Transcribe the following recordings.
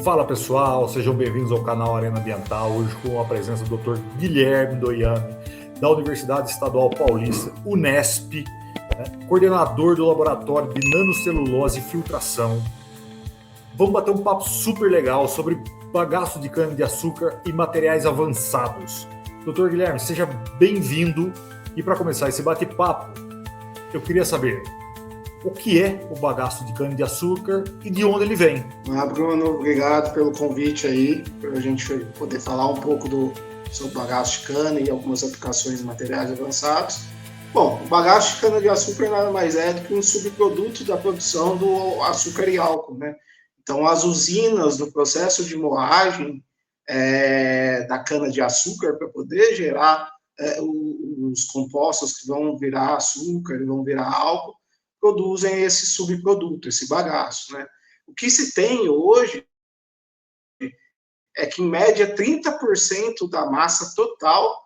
Fala pessoal, sejam bem-vindos ao canal Arena Ambiental, hoje com a presença do Dr. Guilherme Doiame, da Universidade Estadual Paulista, Unesp, coordenador do Laboratório de Nanocelulose e Filtração. Vamos bater um papo super legal sobre bagaço de cana-de-açúcar e materiais avançados. Dr. Guilherme, seja bem-vindo. E para começar esse bate-papo, eu queria saber o que é o bagaço de cana-de-açúcar e de onde ele vem. Bruno, obrigado pelo convite aí, para a gente poder falar um pouco sobre bagaço de cana e algumas aplicações de materiais avançados. Bom, o bagaço de cana-de-açúcar nada mais é do que um subproduto da produção do açúcar e álcool, né? Então, as usinas do processo de moagem da cana-de-açúcar para poder gerar os compostos que vão virar açúcar e vão virar álcool, produzem esse subproduto, esse bagaço, né? O que se tem hoje é que, em média, 30% da massa total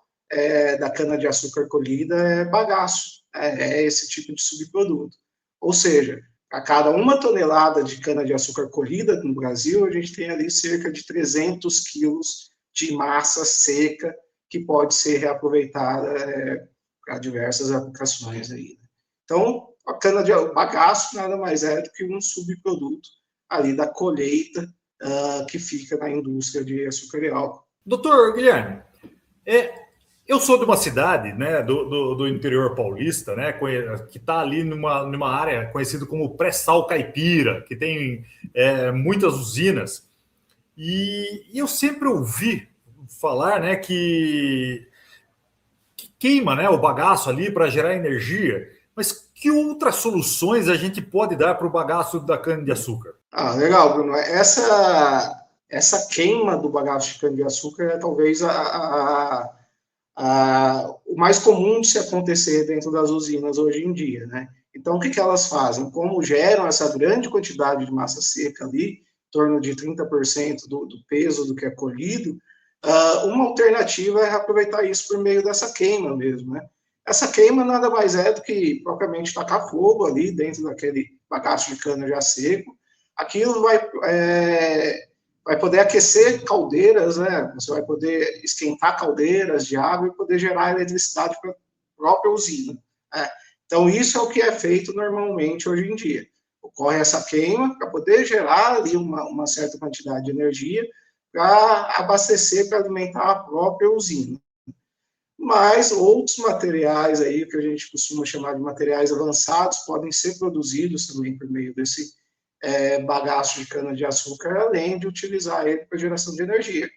da cana-de-açúcar colhida é bagaço, é esse tipo de subproduto. Ou seja, a cada 1 tonelada de cana-de-açúcar colhida no Brasil, a gente tem ali cerca de 300 quilos de massa seca que pode ser reaproveitada para diversas aplicações aí. Então, o bagaço nada mais é do que um subproduto ali da colheita que fica na indústria de açúcar e álcool. Doutor Guilherme, eu sou de uma cidade, né, do interior paulista, né, que está ali numa área conhecida como pré-sal caipira, que tem muitas usinas, e eu sempre ouvi falar, né, que queima, né, o bagaço ali para gerar energia, mas que outras soluções a gente pode dar para o bagaço da cana-de-açúcar? Legal, Bruno. Essa queima do bagaço de cana-de-açúcar é talvez o mais comum de se acontecer dentro das usinas hoje em dia, né? Então, o que elas fazem? Como geram essa grande quantidade de massa seca ali, em torno de 30% do peso do que é colhido, uma alternativa é aproveitar isso por meio dessa queima mesmo, né? Essa queima nada mais é do que propriamente tacar fogo ali dentro daquele bagaço de cana já seco. Aquilo vai poder aquecer caldeiras, né? Você vai poder esquentar caldeiras de água e poder gerar eletricidade para a própria usina. Né? Então, isso é o que é feito normalmente hoje em dia. Ocorre essa queima para poder gerar ali uma certa quantidade de energia para abastecer, para alimentar a própria usina. Mas outros materiais aí, que a gente costuma chamar de materiais avançados, podem ser produzidos também por meio desse bagaço de cana-de-açúcar, além de utilizar ele para geração de energia.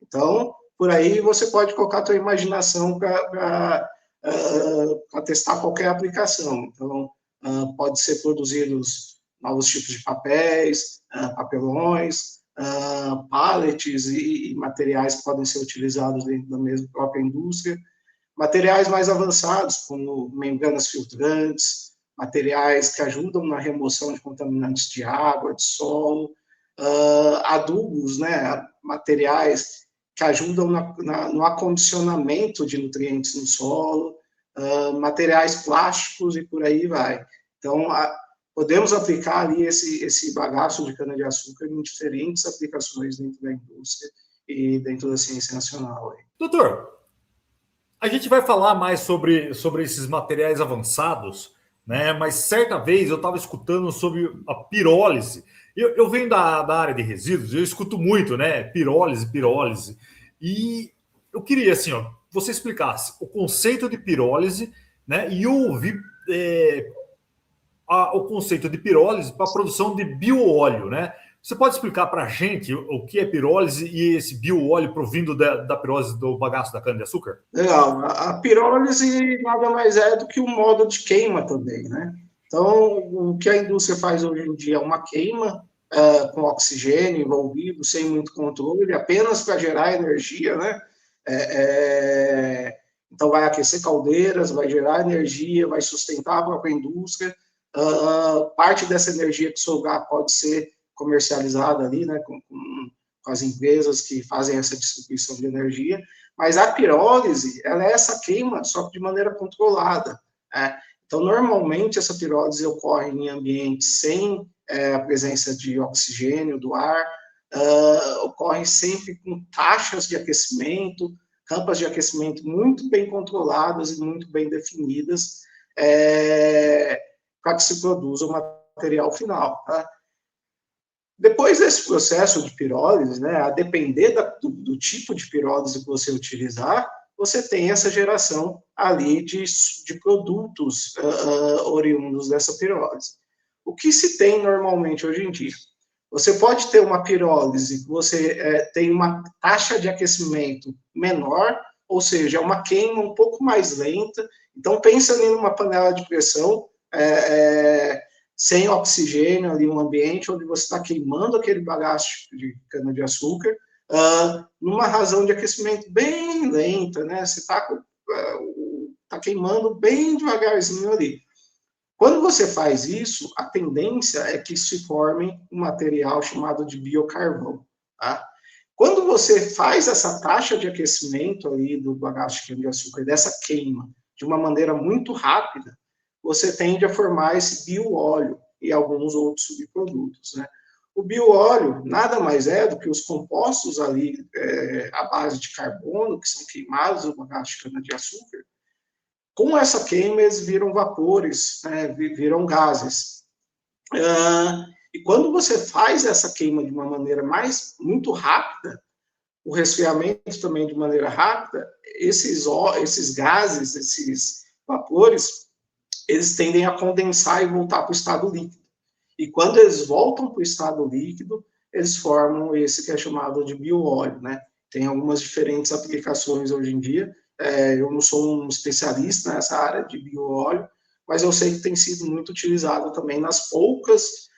Então, por aí você pode colocar a sua imaginação para testar qualquer aplicação. Então, pode ser produzidos novos tipos de papéis, papelões, pallets e materiais que podem ser utilizados dentro da mesma própria indústria. Materiais mais avançados, como membranas filtrantes, materiais que ajudam na remoção de contaminantes de água, de solo, adubos, né, materiais que ajudam no acondicionamento de nutrientes no solo, materiais plásticos e por aí vai. Então, podemos aplicar ali esse bagaço de cana-de-açúcar em diferentes aplicações dentro da indústria e dentro da ciência nacional. Doutor, a gente vai falar mais sobre esses materiais avançados, né? Mas certa vez eu estava escutando sobre a pirólise. Eu venho da área de resíduos, eu escuto muito, né? Pirólise. E eu queria, assim, você explicasse o conceito de pirólise, né? E eu ouvi o conceito de pirólise para a produção de bioóleo, né? Você pode explicar para a gente o que é pirólise e esse bioóleo provindo da pirólise do bagaço da cana-de-açúcar? Legal. A pirólise nada mais é do que um modo de queima também, né? Então, o que a indústria faz hoje em dia é uma queima com oxigênio envolvido, sem muito controle, apenas para gerar energia, né? Então, vai aquecer caldeiras, vai gerar energia, vai sustentar a própria indústria. Parte dessa energia que sobrar pode ser comercializada ali, né, com as empresas que fazem essa distribuição de energia, mas a pirólise, ela é essa queima, só que de maneira controlada. Então, normalmente, essa pirólise ocorre em ambientes sem a presença de oxigênio do ar, ocorrem sempre com taxas de aquecimento, rampas de aquecimento muito bem controladas e muito bem definidas, para que se produza o material final. Tá? Depois desse processo de pirólise, né, a depender do tipo de pirólise que você utilizar, você tem essa geração ali de produtos oriundos dessa pirólise. O que se tem normalmente hoje em dia? Você pode ter uma pirólise que você tem uma taxa de aquecimento menor, ou seja, uma queima um pouco mais lenta. Então, pensa ali numa panela de pressão sem oxigênio ali no ambiente, onde você está queimando aquele bagaço de cana-de-açúcar, numa razão de aquecimento bem lenta, né? Você está queimando bem devagarzinho ali. Quando você faz isso, a tendência é que se forme um material chamado de biocarvão. Tá? Quando você faz essa taxa de aquecimento ali do bagaço de cana-de-açúcar, dessa queima, de uma maneira muito rápida, você tende a formar esse bioóleo e alguns outros subprodutos. Né? O bioóleo nada mais é do que os compostos ali à base de carbono, que são queimados no bagaço de cana-de-açúcar. Com essa queima, eles viram vapores, né, viram gases. E quando você faz essa queima de uma maneira muito rápida, o resfriamento também de maneira rápida, esses gases, esses vapores, eles tendem a condensar e voltar para o estado líquido. E quando eles voltam para o estado líquido, eles formam esse que é chamado de bioóleo, né? Tem algumas diferentes aplicações hoje em dia. Eu não sou um especialista nessa área de bioóleo, mas eu sei que tem sido muito utilizado também nas poucas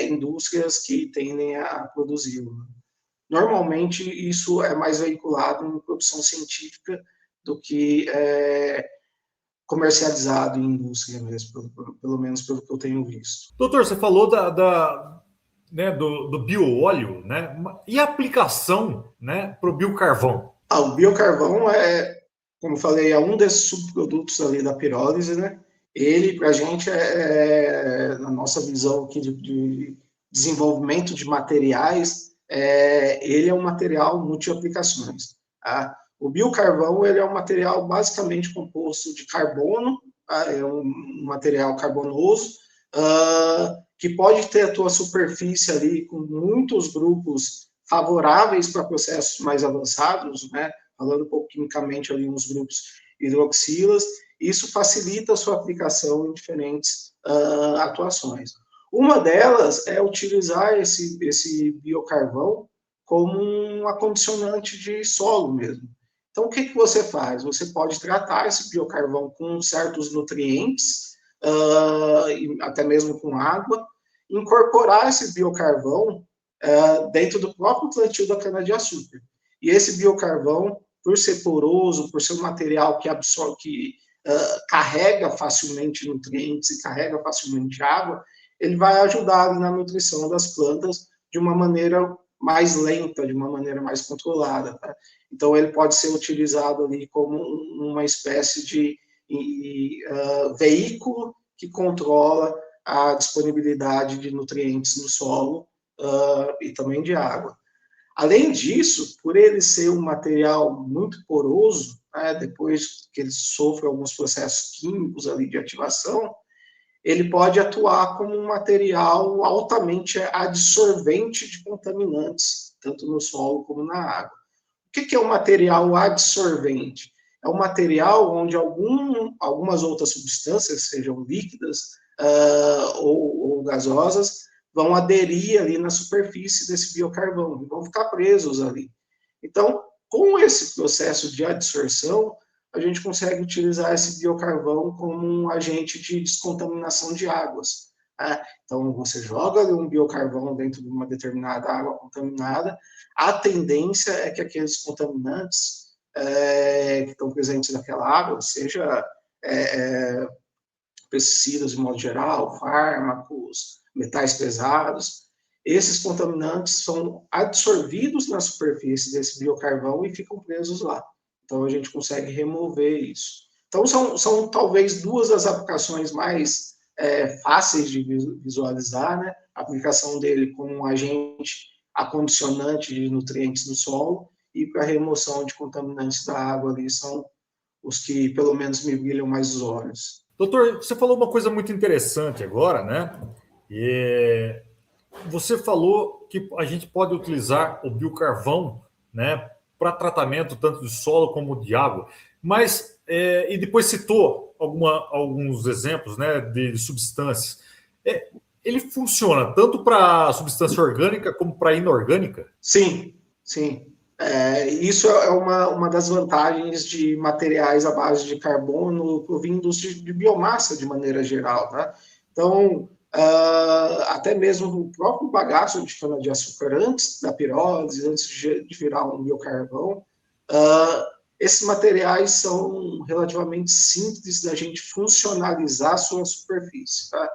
indústrias que tendem a produzi-lo. Normalmente, isso é mais veiculado em produção científica do que comercializado em indústria mesmo, pelo menos pelo que eu tenho visto. Doutor, você falou do bioóleo, né? E a aplicação, né, para o biocarvão? O biocarvão como eu falei, é um desses subprodutos ali da pirólise, né? Ele, para a gente, na nossa visão aqui de desenvolvimento de materiais, ele é um material multi-aplicações. Tá? O biocarvão, ele é um material basicamente composto de carbono, tá? É um material carbonoso, que pode ter a tua superfície ali com muitos grupos favoráveis para processos mais avançados, né? Falando um pouco quimicamente ali nos grupos hidroxilas, isso facilita a sua aplicação em diferentes atuações. Uma delas é utilizar esse biocarvão como um acondicionante de solo mesmo. Então, o que você faz? Você pode tratar esse biocarvão com certos nutrientes, até mesmo com água, incorporar esse biocarvão dentro do próprio plantio da cana-de-açúcar. E esse biocarvão, por ser poroso, por ser um material que absorve, que carrega facilmente nutrientes e carrega facilmente água, ele vai ajudar na nutrição das plantas de uma maneira mais lenta, de uma maneira mais controlada. Tá? Então, ele pode ser utilizado ali como uma espécie de veículo que controla a disponibilidade de nutrientes no solo e também de água. Além disso, por ele ser um material muito poroso, né, depois que ele sofre alguns processos químicos ali de ativação, ele pode atuar como um material altamente adsorvente de contaminantes, tanto no solo como na água. O que é um material adsorvente? É um material onde algumas outras substâncias, sejam líquidas ou gasosas, vão aderir ali na superfície desse biocarvão, vão ficar presos ali. Então, com esse processo de adsorção, a gente consegue utilizar esse biocarvão como um agente de descontaminação de águas. Né? Então, você joga ali um biocarvão dentro de uma determinada água contaminada, a tendência é que aqueles contaminantes que estão presentes naquela água, seja pesticidas de modo geral, fármacos, metais pesados, esses contaminantes são absorvidos na superfície desse biocarvão e ficam presos lá. Então, a gente consegue remover isso. Então, são talvez duas das aplicações mais fáceis de visualizar, né? A aplicação dele como um agente acondicionante de nutrientes do solo, e para remoção de contaminantes da água ali são os que pelo menos me brilham mais os olhos. Doutor, você falou uma coisa muito interessante agora, né? E você falou que a gente pode utilizar o biocarvão, né, para tratamento tanto de solo como de água, mas e depois citou alguns exemplos, né, de substâncias. Ele funciona tanto para substância orgânica como para inorgânica? Sim, sim. Isso é uma das vantagens de materiais à base de carbono provindos de biomassa de maneira geral, né? Então, até mesmo no próprio bagaço de cana-de-açúcar, antes da pirólise, antes de virar um biocarvão, esses materiais são relativamente simples da gente funcionalizar a sua superfície, tá?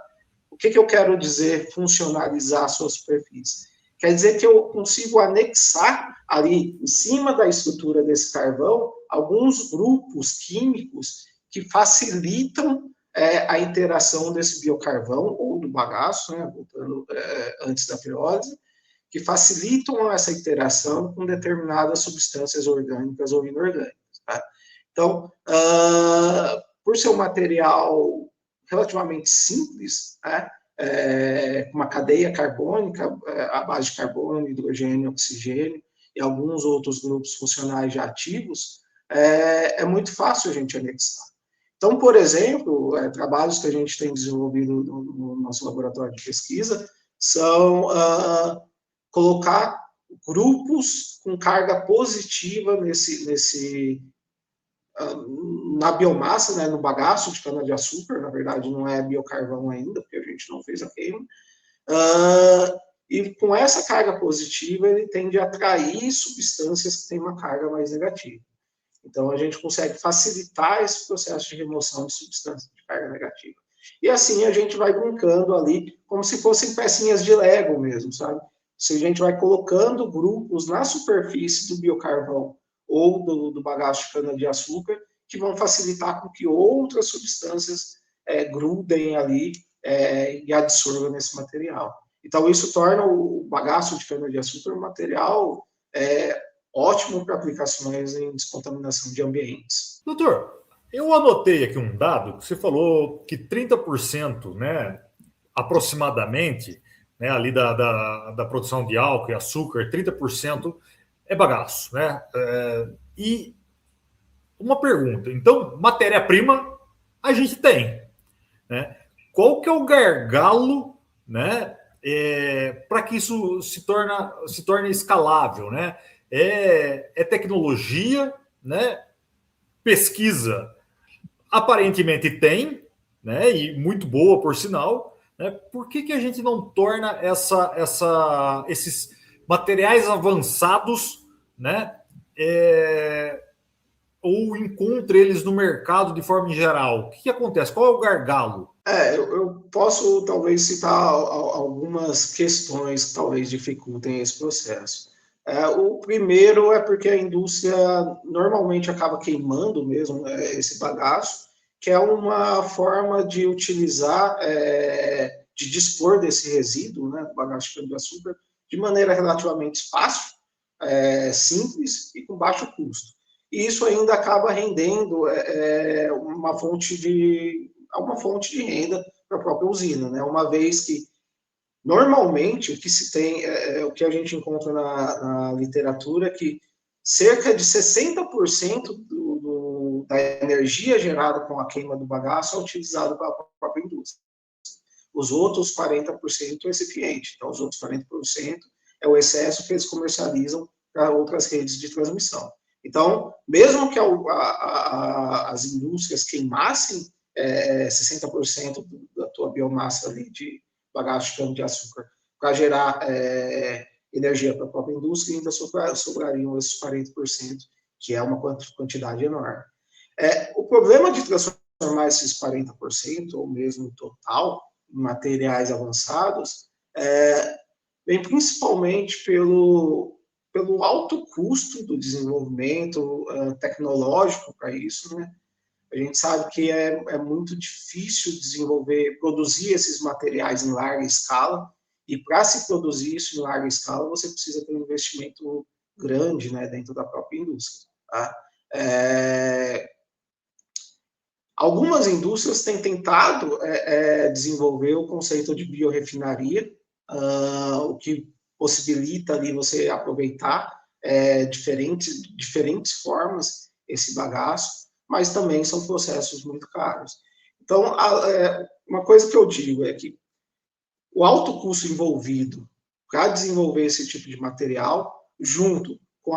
O que eu quero dizer funcionalizar a sua superfície? Quer dizer que eu consigo anexar ali, em cima da estrutura desse carvão, alguns grupos químicos que facilitam a interação desse biocarvão ou do bagaço, né, voltando antes da pirólise, que facilitam essa interação com determinadas substâncias orgânicas ou inorgânicas. Tá? Então, por ser um material relativamente simples, né, uma cadeia carbônica à base de carbono, hidrogênio, oxigênio e alguns outros grupos funcionais já ativos, é muito fácil a gente anexar. Então, por exemplo, trabalhos que a gente tem desenvolvido no nosso laboratório de pesquisa são colocar grupos com carga positiva na biomassa, né, no bagaço de cana-de-açúcar, na verdade não é biocarvão ainda, porque a gente não fez a queima, e com essa carga positiva ele tende a atrair substâncias que têm uma carga mais negativa. Então a gente consegue facilitar esse processo de remoção de substâncias de carga negativa. E assim a gente vai brincando ali, como se fossem pecinhas de Lego mesmo, sabe? Se a gente vai colocando grupos na superfície do biocarvão ou do bagaço de cana-de-açúcar, que vão facilitar com que outras substâncias grudem ali e absorvam esse material. Então, isso torna o bagaço de cana-de-açúcar um material ótimo para aplicações em descontaminação de ambientes. Doutor, eu anotei aqui um dado que você falou que 30%, né, aproximadamente, né, ali da produção de álcool e açúcar, 30% é bagaço, né? E uma pergunta, então, matéria-prima a gente tem, né? Qual que é o gargalo, né, para que isso se torne escalável, né? É tecnologia, né? Pesquisa aparentemente tem, né? E muito boa, por sinal. Né? Por que a gente não torna esses materiais avançados, né? Ou encontra eles no mercado de forma geral? O que acontece? Qual é o gargalo? Eu posso talvez citar algumas questões que talvez dificultem esse processo. O primeiro é porque a indústria normalmente acaba queimando mesmo esse bagaço, que é uma forma de utilizar, de dispor desse resíduo, né, do bagaço de cana-de-açúcar, de maneira relativamente fácil, simples e com baixo custo. E isso ainda acaba rendendo uma fonte de renda para a própria usina, né? Uma vez que normalmente o que se tem, o que a gente encontra na literatura, que cerca de 60% da energia gerada com a queima do bagaço é utilizado pela própria indústria. Os outros 40% é recipiente. Então, os outros 40% é o excesso que eles comercializam para outras redes de transmissão. Então, mesmo que as indústrias queimassem 60% da tua biomassa ali de bagaço de cana-de-açúcar para gerar energia para a própria indústria, ainda sobrariam esses 40%, que é uma quantidade enorme. O problema de transformar esses 40%, ou mesmo total, em materiais avançados, vem principalmente pelo alto custo do desenvolvimento tecnológico para isso, né? A gente sabe que é muito difícil produzir esses materiais em larga escala, E para se produzir isso em larga escala, você precisa ter um investimento grande, né, dentro da própria indústria. Tá? Algumas indústrias têm tentado desenvolver o conceito de biorefinaria, o que possibilita ali você aproveitar diferentes formas esse bagaço, mas também são processos muito caros. Então, uma coisa que eu digo é que o alto custo envolvido para desenvolver esse tipo de material, junto com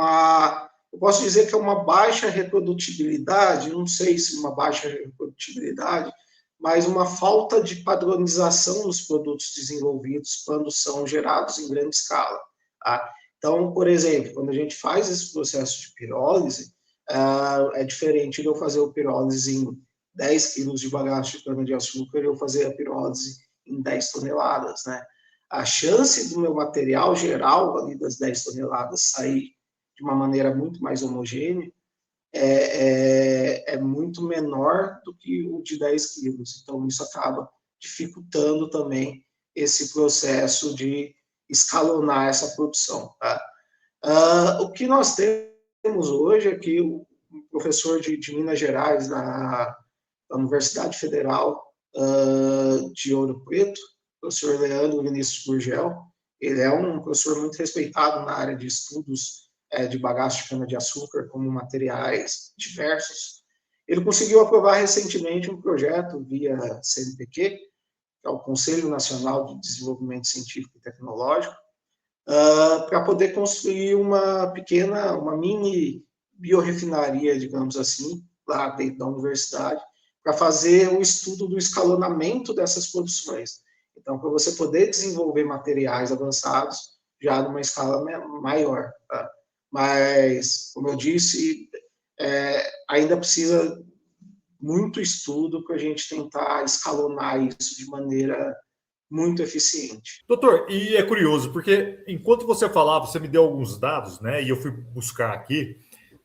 eu posso dizer que é uma baixa reprodutibilidade, não sei se uma baixa reprodutibilidade, mas uma falta de padronização dos produtos desenvolvidos quando são gerados em grande escala. Tá? Então, por exemplo, quando a gente faz esse processo de pirólise, é diferente de eu fazer a pirólise em 10 quilos de bagaço de cana-de-açúcar e eu fazer a pirólise em 10 toneladas. Né? A chance do meu material geral, ali das 10 toneladas, sair de uma maneira muito mais homogênea é muito menor do que o de 10 quilos. Então, isso acaba dificultando também esse processo de escalonar essa produção. Tá? O que nós temos hoje é que o professor de Minas Gerais, da Universidade Federal de Ouro Preto, o professor Leandro Vinícius Gurgel, ele é um professor muito respeitado na área de estudos de bagaço de cana-de-açúcar como materiais diversos. Ele conseguiu aprovar recentemente um projeto via CNPq, que é o Conselho Nacional de Desenvolvimento Científico e Tecnológico, para poder construir uma mini biorefinaria, digamos assim, lá dentro da universidade, para fazer um estudo do escalonamento dessas produções. Então, para você poder desenvolver materiais avançados já numa escala maior. Tá? Mas, como eu disse, ainda precisa muito estudo para a gente tentar escalonar isso de maneira muito eficiente. Doutor, e é curioso, porque enquanto você falava, você me deu alguns dados, né? E eu fui buscar aqui,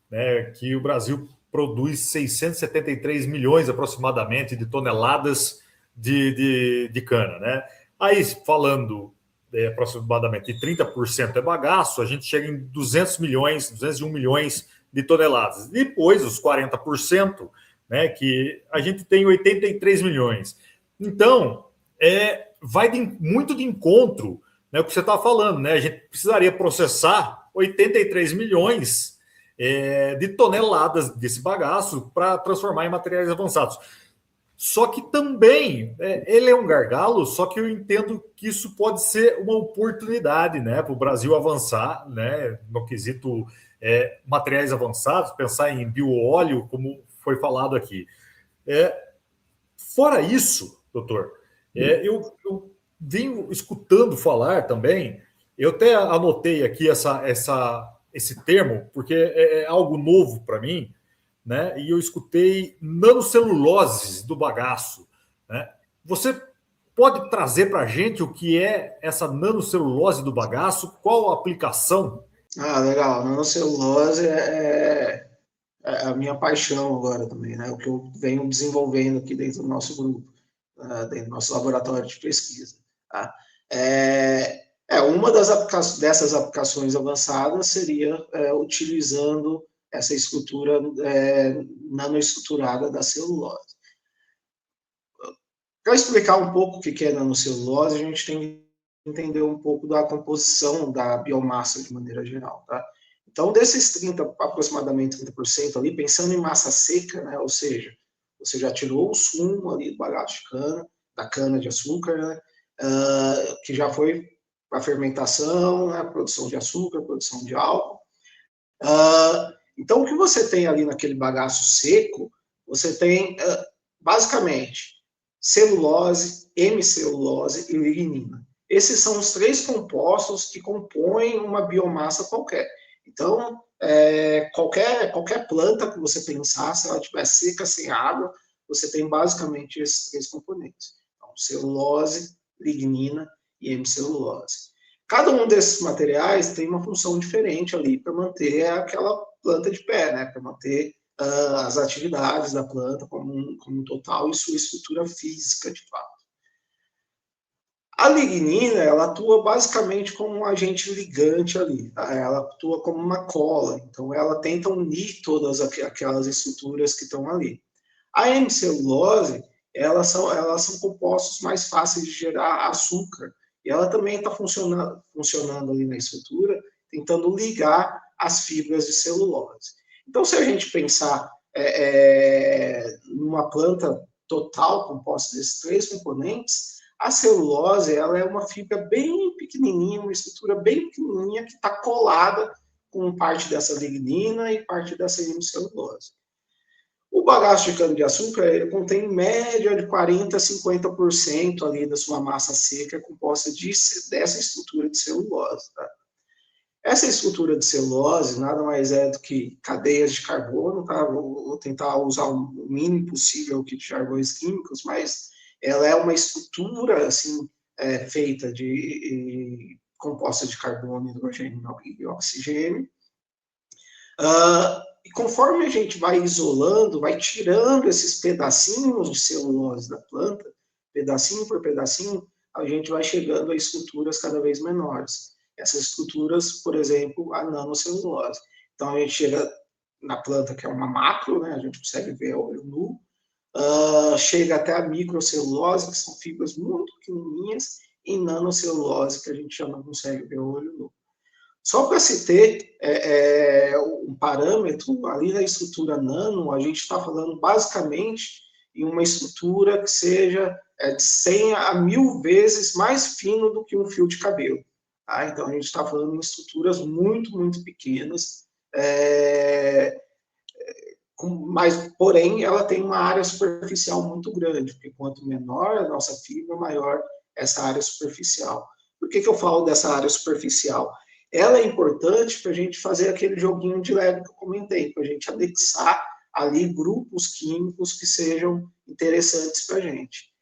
né, que o Brasil produz 673 milhões aproximadamente de toneladas de cana, né? Aí, falando aproximadamente de 30% é bagaço, a gente chega em 200 milhões, 201 milhões de toneladas. Depois, os 40%, né, que a gente tem 83 milhões. Então, vai muito de encontro, né, o que você está falando, né? A gente precisaria processar 83 milhões de toneladas desse bagaço para transformar em materiais avançados. Só que também ele é um gargalo, só que eu entendo que isso pode ser uma oportunidade, né, para o Brasil avançar, né, no quesito materiais avançados, pensar em bioóleo, como foi falado aqui. Fora isso, doutor, eu venho escutando falar também, eu até anotei aqui esse termo, porque é algo novo para mim, né? E eu escutei nanoceluloses do bagaço. Né? Você pode trazer para a gente o que é essa nanocelulose do bagaço? Qual a aplicação? Legal. Nanocelulose é a minha paixão agora também, né? O que eu venho desenvolvendo aqui dentro do nosso grupo, dentro do nosso laboratório de pesquisa. Tá? Uma dessas aplicações avançadas seria utilizando essa estrutura nanoestruturada da celulose. Para explicar um pouco o que é nanocelulose, a gente tem que entender um pouco da composição da biomassa de maneira geral. Tá? Então, desses aproximadamente 30% ali, pensando em massa seca, né, ou seja, você já tirou o sumo ali do bagaço de cana, da cana-de-açúcar, né, que já foi para fermentação, né, produção de açúcar, produção de álcool. Então, o que você tem ali naquele bagaço seco, você tem, basicamente, celulose, hemicelulose e lignina. Esses são os três compostos que compõem uma biomassa qualquer. Então, qualquer planta que você pensar, se ela estiver seca, sem água, você tem basicamente esses três componentes. Então, celulose, lignina e hemicelulose. Cada um desses materiais tem uma função diferente ali para manter aquela planta de pé, né? Para manter as atividades da planta como um total e sua estrutura física, de fato. A lignina, ela atua basicamente como um agente ligante ali, tá? Ela atua como uma cola, então ela tenta unir todas aquelas estruturas que estão ali. A hemicelulose, elas são compostos mais fáceis de gerar açúcar, e ela também está funcionando ali na estrutura, tentando ligar as fibras de celulose. Então, se a gente pensar numa planta total composta desses três componentes, a celulose ela é uma fibra bem pequenininha, uma estrutura bem pequenininha que está colada com parte dessa lignina e parte dessa hemicelulose. O bagaço de cana-de-açúcar ele contém em média de 40% a 50% ali da sua massa seca composta dessa estrutura de celulose. Tá? Essa estrutura de celulose nada mais é do que cadeias de carbono, tá? Vou tentar usar o mínimo possível aqui de jargões químicos, mas ela é uma estrutura assim, feita composta de carbono, hidrogênio e oxigênio. E conforme a gente vai isolando, vai tirando esses pedacinhos de celulose da planta, pedacinho por pedacinho, a gente vai chegando a estruturas cada vez menores. Essas estruturas, por exemplo, a nanocelulose. Então, a gente chega na planta, que é uma macro, né? A gente consegue ver a olho nu, chega até a microcelulose, que são fibras muito pequenininhas, e nanocelulose, que a gente já não consegue ver a olho nu. Só para se ter um parâmetro, ali na estrutura nano, a gente está falando basicamente em uma estrutura que seja de 100 a 1000 vezes mais fino do que um fio de cabelo. Tá? Então, a gente está falando em estruturas muito, muito pequenas, mas, porém, ela tem uma área superficial muito grande, porque quanto menor a nossa fibra, maior essa área superficial. Por que eu falo dessa área superficial? Ela é importante para a gente fazer aquele joguinho de Lego que eu comentei, para a gente anexar ali grupos químicos que sejam interessantes para a gente.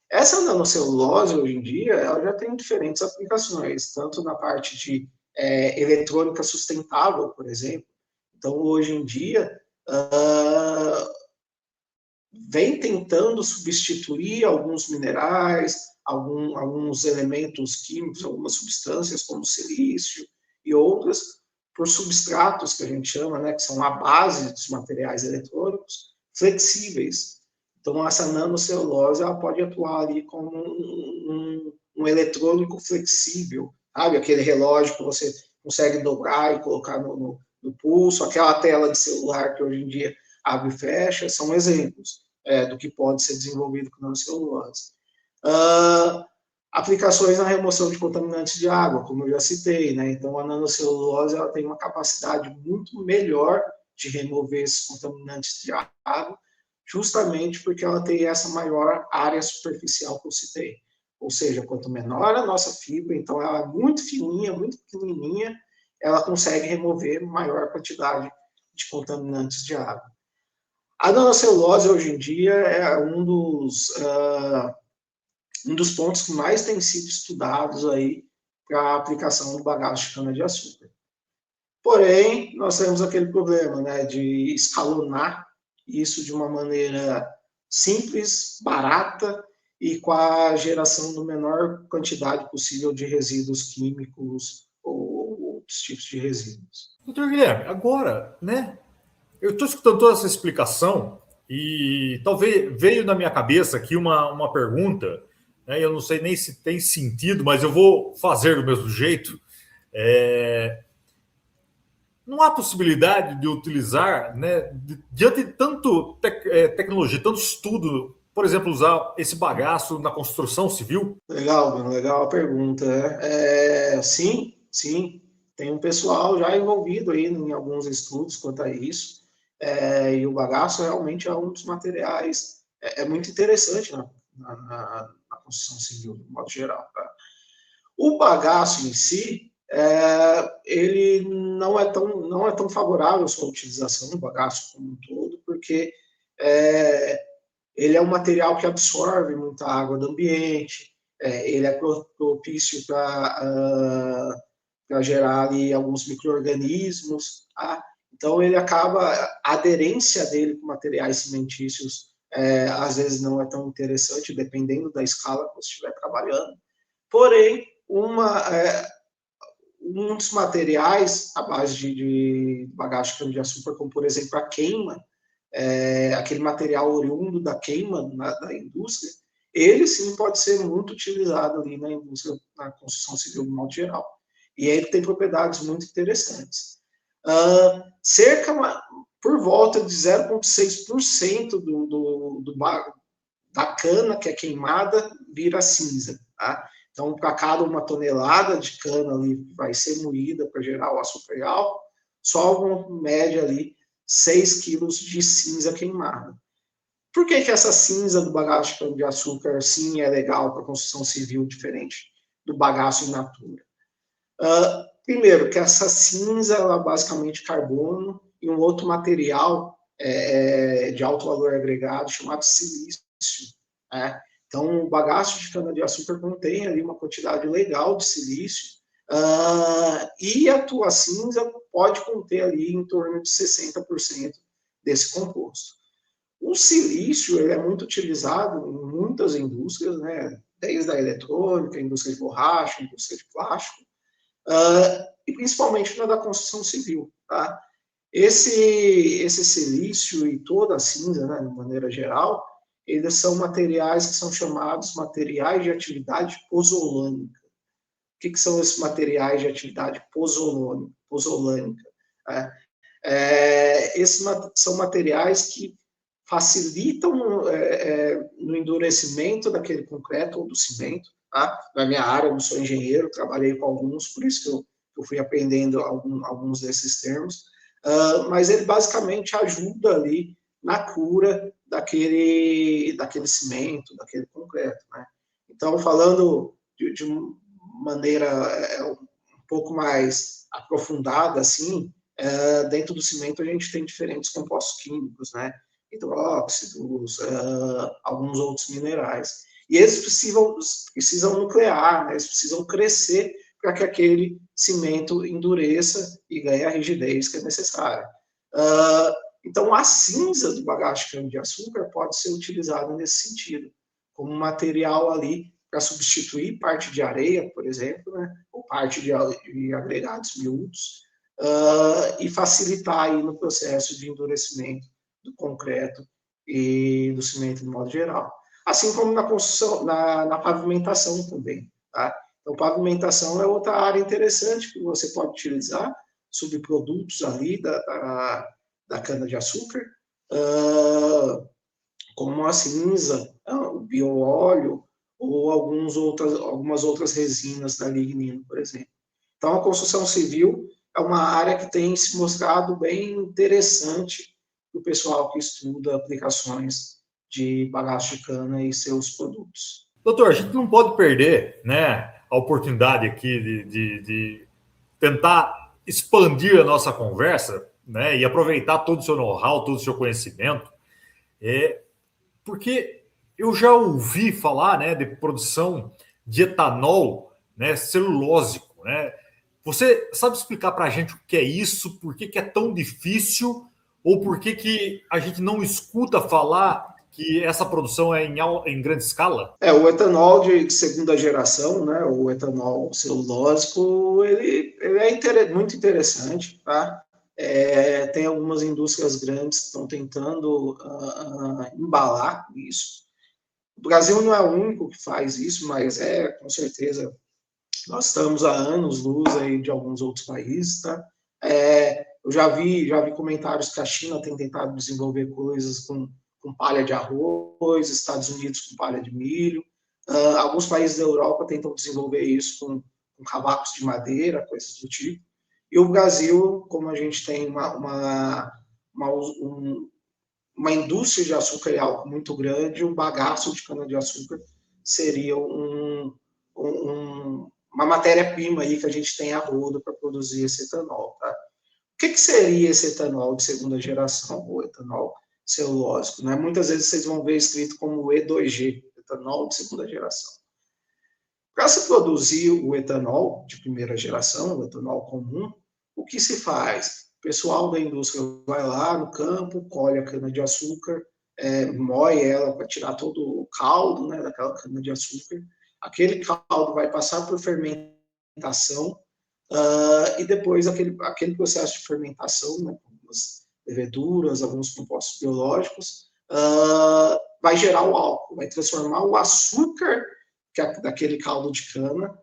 Essa nanocelulose, hoje em dia, ela já tem diferentes aplicações, tanto na parte de eletrônica sustentável, por exemplo. Então, hoje em dia, vem tentando substituir alguns minerais, alguns elementos químicos, algumas substâncias, como silício e outras, por substratos, que a gente chama, né, que são a base dos materiais eletrônicos, flexíveis. Então, essa nanocelulose ela pode atuar ali como um eletrônico flexível, sabe? Aquele relógio que você consegue dobrar e colocar no pulso, aquela tela de celular que hoje em dia abre e fecha, são exemplos do que pode ser desenvolvido com nanocelulose. Aplicações na remoção de contaminantes de água, como eu já citei, né? Então, a nanocelulose ela tem uma capacidade muito melhor de remover esses contaminantes de água, justamente porque ela tem essa maior área superficial que eu citei. Ou seja, quanto menor a nossa fibra, então ela é muito fininha, muito pequenininha, ela consegue remover maior quantidade de contaminantes de água. A nanocelulose, hoje em dia, é um dos pontos que mais tem sido estudados aí para a aplicação do bagaço de cana-de-açúcar. Porém, nós temos aquele problema, né, de escalonar isso de uma maneira simples, barata e com a geração da menor quantidade possível de resíduos químicos ou outros tipos de resíduos. Doutor Guilherme, agora, né? Eu estou escutando toda essa explicação e talvez veio na minha cabeça aqui uma pergunta, né, eu não sei nem se tem sentido, mas eu vou fazer do mesmo jeito. Não há possibilidade de utilizar, né, diante de tanto tecnologia, tanto estudo, por exemplo, usar esse bagaço na construção civil? Legal, Bruno, legal a pergunta. Sim, sim, tem um pessoal já envolvido aí em alguns estudos quanto a isso, e o bagaço realmente é um dos materiais, muito interessante na construção civil, de modo geral. Tá? O bagaço em si, ele não é tão favorável à sua utilização, o bagaço como um todo, porque ele é um material que absorve muita água do ambiente, ele é propício para gerar ali alguns micro-organismos, tá? Então ele acaba, a aderência dele com materiais cimentícios às vezes não é tão interessante, dependendo da escala que você estiver trabalhando. Porém, um dos materiais à base de bagaço de cana-de-açúcar, como por exemplo a queima, aquele material oriundo da queima da indústria, ele sim pode ser muito utilizado ali na indústria, na construção civil de modo geral. E ele tem propriedades muito interessantes. Por volta de 0,6% da cana que é queimada vira cinza. Tá? Então, para cada 1 tonelada de cana ali que vai ser moída para gerar o açúcar real, sobram, em média, ali 6 quilos de cinza queimada. Por que essa cinza do bagaço de cana-de-açúcar, sim, é legal para a construção civil, diferente do bagaço in natura? Primeiro, que essa cinza, ela é basicamente carbono e um outro material de alto valor agregado chamado silício. Né? Então, o bagaço de cana-de-açúcar contém ali uma quantidade legal de silício, e a tua cinza pode conter ali em torno de 60% desse composto. O silício ele é muito utilizado em muitas indústrias, né? Desde a eletrônica, indústria de borracha, indústria de plástico, e principalmente na da construção civil. Tá? Esse silício e toda a cinza, né, de maneira geral, eles são materiais que são chamados materiais de atividade pozolânica. O que são esses materiais de atividade pozolânica? Esses são materiais que facilitam no endurecimento daquele concreto ou do cimento. Tá? Na minha área, eu não sou engenheiro, trabalhei com alguns, por isso que eu fui aprendendo alguns desses termos, mas ele basicamente ajuda ali na cura daquele cimento, daquele concreto. Né? Então, falando de maneira um pouco mais aprofundada, assim, dentro do cimento a gente tem diferentes compostos químicos, né? Hidróxidos, alguns outros minerais. E eles precisam nuclear, né? Eles precisam crescer para que aquele cimento endureça e ganhe a rigidez que é necessária. Então, a cinza do bagaço de cana-de-açúcar pode ser utilizada nesse sentido, como material ali para substituir parte de areia, por exemplo, né? Ou parte de agregados miúdos, e facilitar aí no processo de endurecimento do concreto e do cimento de modo geral. Assim como na construção, na pavimentação também. Tá? Então, pavimentação é outra área interessante que você pode utilizar subprodutos ali da cana-de-açúcar, como a cinza, o bioóleo ou algumas outras resinas da lignina, por exemplo. Então, a construção civil é uma área que tem se mostrado bem interessante para o pessoal que estuda aplicações de bagaço de cana e seus produtos. Doutor, a gente não pode perder, né, a oportunidade aqui de tentar expandir a nossa conversa, né, e aproveitar todo o seu know-how, todo o seu conhecimento, porque eu já ouvi falar, né, de produção de etanol, né, celulósico, né? Você sabe explicar para a gente o que é isso, por que é tão difícil, ou por que a gente não escuta falar que essa produção é em grande escala? O etanol de segunda geração, né, o etanol celulósico, ele é muito interessante, tá? Tem algumas indústrias grandes que estão tentando embalar isso. O Brasil não é o único que faz isso, mas com certeza, nós estamos há anos-luz aí de alguns outros países, tá? Eu já vi comentários que a China tem tentado desenvolver coisas com palha de arroz, Estados Unidos com palha de milho, alguns países da Europa tentam desenvolver isso com cavacos de madeira, coisas do tipo. E o Brasil, como a gente tem uma indústria de açúcar e álcool muito grande, um bagaço de cana-de-açúcar seria uma matéria-prima aí que a gente tem a rodo para produzir esse etanol. Tá? O que seria esse etanol de segunda geração, o etanol celulósico? Né? Muitas vezes vocês vão ver escrito como E2G, etanol de segunda geração. Para se produzir o etanol de primeira geração, o etanol comum, o que se faz? O pessoal da indústria vai lá no campo, colhe a cana-de-açúcar, moe ela para tirar todo o caldo, né, daquela cana-de-açúcar, aquele caldo vai passar por fermentação, e depois aquele processo de fermentação, né, algumas leveduras, alguns compostos biológicos, vai gerar o álcool, vai transformar o açúcar daquele caldo de cana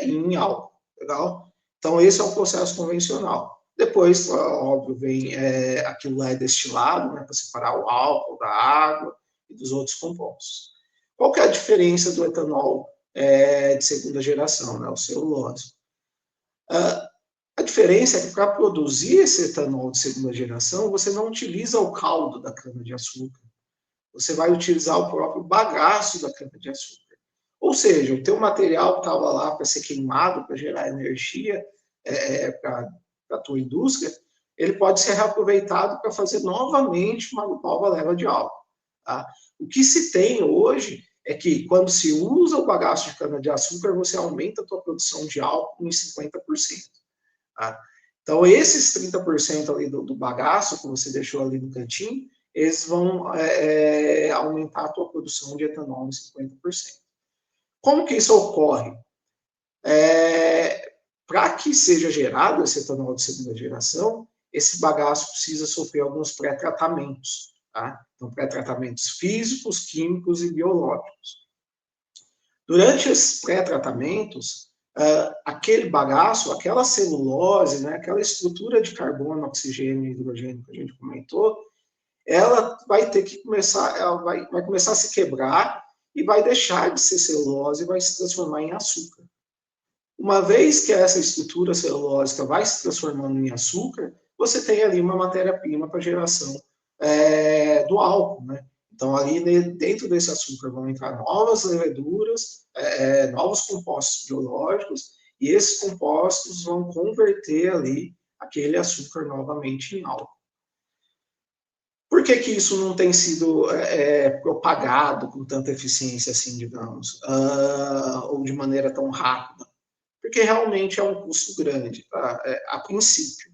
em álcool, legal? Então, esse é o processo convencional. Depois, óbvio, vem aquilo lá é destilado, né, para separar o álcool da água e dos outros compostos. Qual que é a diferença do etanol de segunda geração, né, o celulose? A diferença é que para produzir esse etanol de segunda geração, você não utiliza o caldo da cana-de-açúcar. Você vai utilizar o próprio bagaço da cana-de-açúcar. Ou seja, o teu material que estava lá para ser queimado, para gerar energia para a tua indústria, ele pode ser reaproveitado para fazer novamente uma nova leva de álcool. Tá? O que se tem hoje é que quando se usa o bagaço de cana-de-açúcar, você aumenta a tua produção de álcool em 50%. Tá? Então, esses 30% ali do bagaço que você deixou ali no cantinho, eles vão aumentar a tua produção de etanol em 50%. Como que isso ocorre? Para que seja gerado esse etanol de segunda geração, esse bagaço precisa sofrer alguns pré-tratamentos. Tá? Então, pré-tratamentos físicos, químicos e biológicos. Durante esses pré-tratamentos, aquele bagaço, aquela celulose, né, aquela estrutura de carbono, oxigênio e hidrogênio que a gente comentou, ela vai ter que começar, ela vai começar a se quebrar e vai deixar de ser celulose e vai se transformar em açúcar. Uma vez que essa estrutura celulósica vai se transformando em açúcar, você tem ali uma matéria-prima para geração do álcool, né? Então, ali dentro desse açúcar vão entrar novas leveduras, novos compostos biológicos, e esses compostos vão converter ali aquele açúcar novamente em álcool. Por que que isso não tem sido propagado com tanta eficiência, assim, digamos, ou de maneira tão rápida? Porque realmente é um custo grande, tá? A princípio.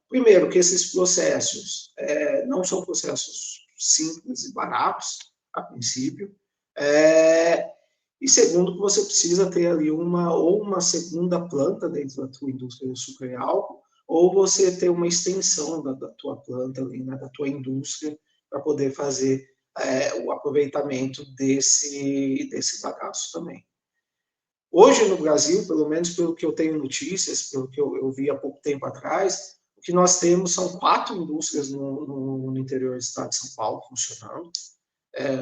Primeiro, que esses processos não são processos simples e baratos, a princípio. E segundo, que você precisa ter ali uma segunda planta dentro da tua indústria de açúcar e álcool, ou você ter uma extensão da tua planta ali, né, da tua indústria, para poder fazer o aproveitamento desse bagaço também. Hoje no Brasil, pelo menos pelo que eu tenho notícias, pelo que eu vi há pouco tempo atrás, o que nós temos são 4 indústrias no interior do estado de São Paulo funcionando.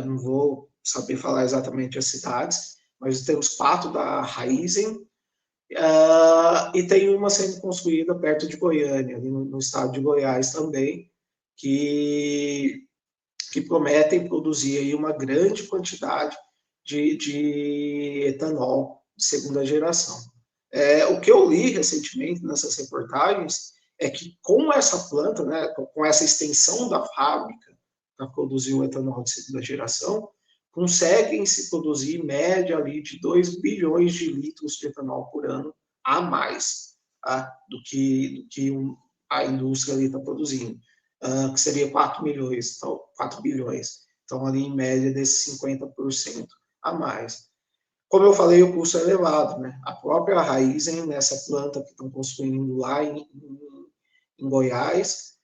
Não vou saber falar exatamente as cidades, mas temos 4 da Raizen, e tem uma sendo construída perto de Goiânia, ali no estado de Goiás também, que prometem produzir aí uma grande quantidade de etanol de segunda geração. O que eu li recentemente nessas reportagens é que com essa planta, né, com essa extensão da fábrica para produzir o etanol de segunda geração, conseguem se produzir em média ali de 2 bilhões de litros de etanol por ano a mais, tá, do que a indústria ali está produzindo, que seria 4 milhões, então, 4 bilhões. Então, ali em média desses 50% a mais. Como eu falei, o custo é elevado, né? A própria Raizen, nessa planta que estão construindo lá em Goiás,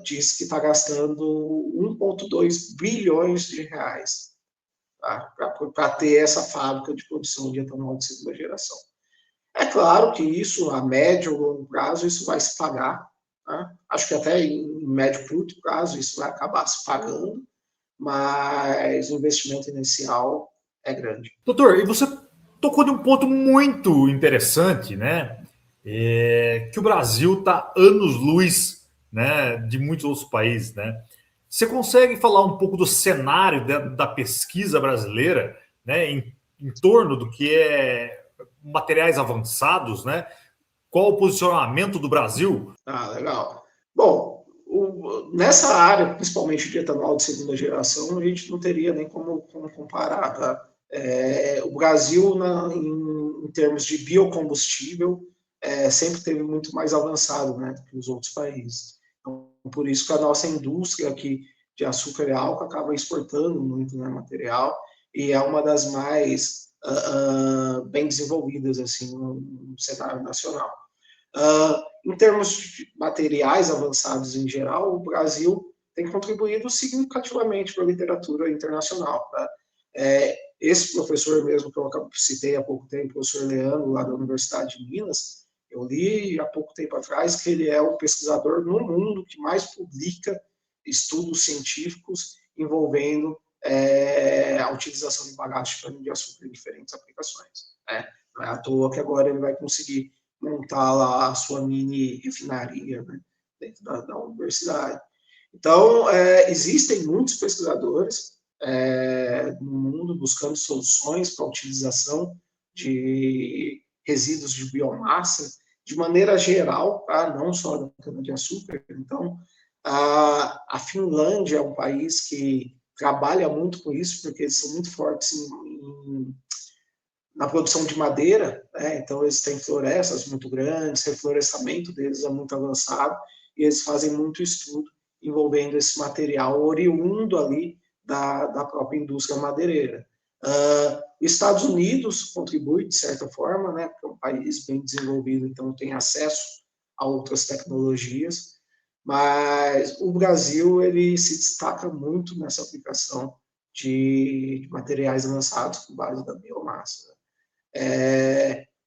diz que está gastando 1,2 bilhões de reais, tá? Para ter essa fábrica de produção de etanol de segunda geração. É claro que isso, a médio ou longo prazo, isso vai se pagar. Tá? Acho que até em médio e curto prazo isso vai acabar se pagando, mas o investimento inicial é grande. Doutor, e você tocou de um ponto muito interessante, né? Que o Brasil está anos-luz, né, de muitos outros países, né? Você consegue falar um pouco do cenário da pesquisa brasileira, né, em torno do que é materiais avançados, né? Qual o posicionamento do Brasil? Legal. Bom, nessa área, principalmente de etanol de segunda geração, a gente não teria nem como comparar, tá? O Brasil, em termos de biocombustível, sempre teve muito mais avançado, né, do que os outros países. Então, por isso que a nossa indústria aqui de açúcar e álcool acaba exportando muito, né, material, e é uma das mais bem desenvolvidas assim, no cenário nacional. Em termos de materiais avançados em geral, o Brasil tem contribuído significativamente para a literatura internacional. Tá? Esse professor mesmo que eu citei há pouco tempo, o professor Leandro, lá da Universidade de Minas, eu li há pouco tempo atrás que ele é o pesquisador no mundo que mais publica estudos científicos envolvendo a utilização de bagagem de cana-de-açúcar em diferentes aplicações. Né? Não é à toa que agora ele vai conseguir montar lá a sua mini refinaria, né, dentro da universidade. Então, existem muitos pesquisadores no mundo buscando soluções para a utilização de resíduos de biomassa de maneira geral, tá? Não só da cana-de-açúcar. Então, a Finlândia é um país que trabalha muito com isso, porque eles são muito fortes na produção de madeira, né? Então eles têm florestas muito grandes, o reflorestamento deles é muito avançado, e eles fazem muito estudo envolvendo esse material oriundo ali da própria indústria madeireira. Os Estados Unidos contribui, de certa forma, né, porque é um país bem desenvolvido, então tem acesso a outras tecnologias, mas o Brasil ele se destaca muito nessa aplicação de materiais avançados com base da biomassa.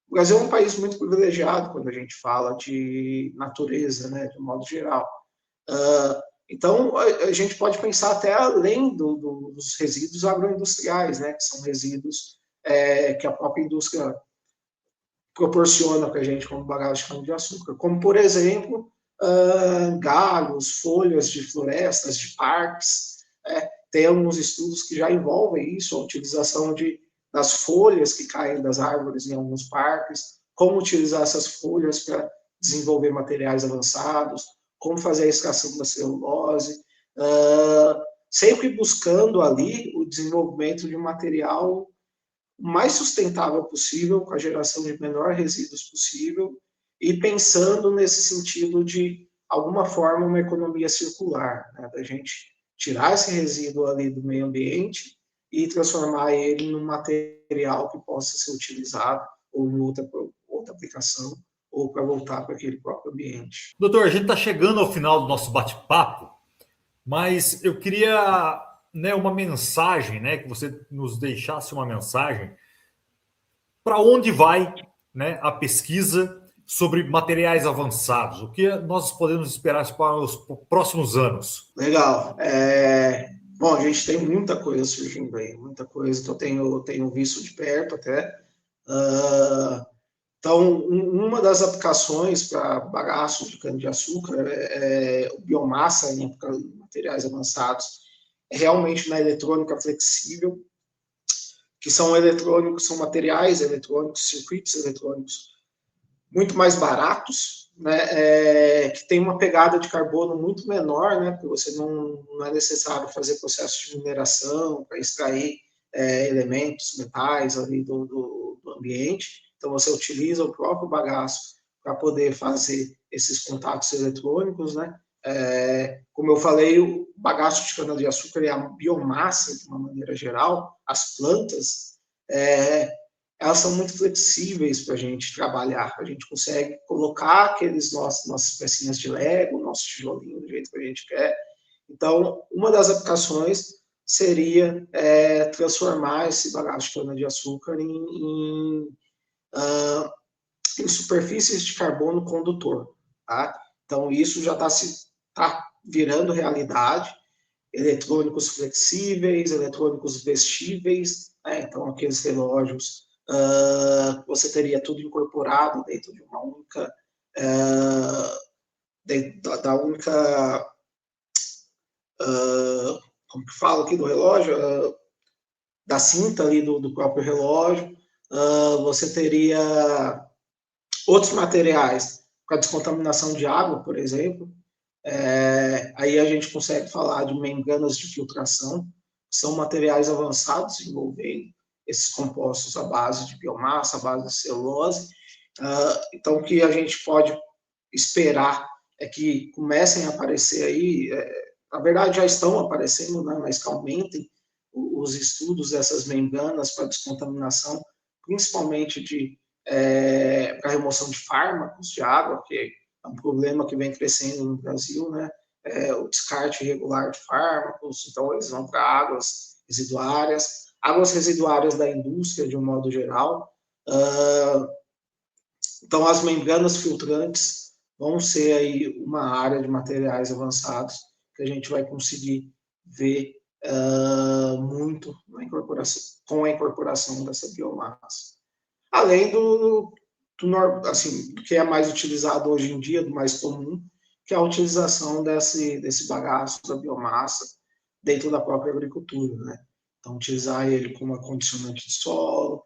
O Brasil é um país muito privilegiado quando a gente fala de natureza, né, de modo geral. Então, a gente pode pensar até além dos resíduos agroindustriais, né, que são resíduos que a própria indústria proporciona para a gente como bagagem de cana-de-açúcar, como, por exemplo, galhos, folhas de florestas, de parques. Tem alguns estudos que já envolvem isso, a utilização das folhas que caem das árvores em alguns parques, como utilizar essas folhas para desenvolver materiais avançados, como fazer a extração da celulose, sempre buscando ali o desenvolvimento de um material o mais sustentável possível, com a geração de menor resíduos possível, e pensando nesse sentido de, alguma forma, uma economia circular, né, da gente tirar esse resíduo ali do meio ambiente e transformar ele num material que possa ser utilizado ou em outra aplicação, ou para voltar para aquele próprio ambiente. Doutor, a gente está chegando ao final do nosso bate-papo, mas eu queria, né, uma mensagem, né, que você nos deixasse uma mensagem para onde vai, né, a pesquisa sobre materiais avançados. O que nós podemos esperar para os próximos anos? Legal. Bom, a gente tem muita coisa surgindo aí, muita coisa que eu tenho visto de perto até. Então, uma das aplicações para bagaço de cana-de-açúcar o biomassa em materiais avançados, realmente na eletrônica flexível, que são materiais eletrônicos, circuitos eletrônicos muito mais baratos, né, que tem uma pegada de carbono muito menor, né, porque você não é necessário fazer processo de mineração para extrair elementos, metais ali do ambiente. Então, você utiliza o próprio bagaço para poder fazer esses contatos eletrônicos, né? Como eu falei, o bagaço de cana-de-açúcar e a biomassa, de uma maneira geral, as plantas, elas são muito flexíveis para a gente trabalhar. A gente consegue colocar nossas pecinhas de Lego, nosso tijolinho do jeito que a gente quer. Então, uma das aplicações seria transformar esse bagaço de cana-de-açúcar em superfícies de carbono condutor. Tá? Então, isso já está virando realidade. Eletrônicos flexíveis, eletrônicos vestíveis, né? Então, aqueles relógios, você teria tudo incorporado dentro de uma única, da única, como que fala aqui do relógio? Da cinta ali do próprio relógio. Você teria outros materiais para descontaminação de água, por exemplo. Aí a gente consegue falar de membranas de filtração, que são materiais avançados envolvendo esses compostos à base de biomassa, à base de celulose. Então, o que a gente pode esperar é que comecem a aparecer aí, na verdade já estão aparecendo, né, mas que aumentem os estudos dessas membranas para descontaminação, principalmente para remoção de fármacos de água, que é um problema que vem crescendo no Brasil, né? O descarte irregular de fármacos, então eles vão para águas residuárias da indústria, de um modo geral. Então, as membranas filtrantes vão ser aí uma área de materiais avançados que a gente vai conseguir ver muito com a incorporação dessa biomassa. Além do que é mais utilizado hoje em dia, do mais comum, que é a utilização desse bagaço da biomassa dentro da própria agricultura, né? Então, utilizar ele como acondicionante de solo,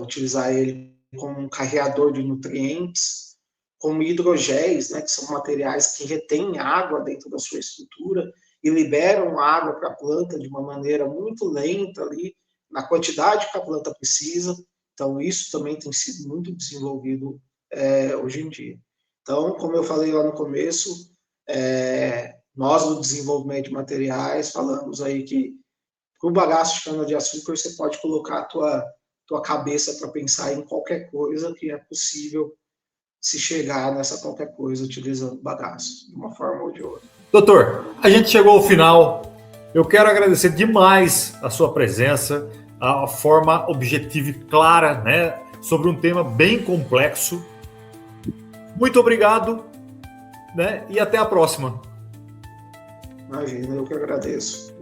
utilizar ele como um carreador de nutrientes, como hidrogéis, né, que são materiais que retêm água dentro da sua estrutura e liberam água para a planta de uma maneira muito lenta ali, na quantidade que a planta precisa. Então, isso também tem sido muito desenvolvido hoje em dia. Então, como eu falei lá no começo, nós no desenvolvimento de materiais falamos aí que para o bagaço de cana-de-açúcar você pode colocar a tua cabeça para pensar em qualquer coisa que é possível se chegar nessa qualquer coisa utilizando bagaço, de uma forma ou de outra. Doutor, a gente chegou ao final. Eu quero agradecer demais a sua presença, a forma objetiva e clara, né, sobre um tema bem complexo. Muito obrigado, né, e até a próxima. Imagina, eu que agradeço.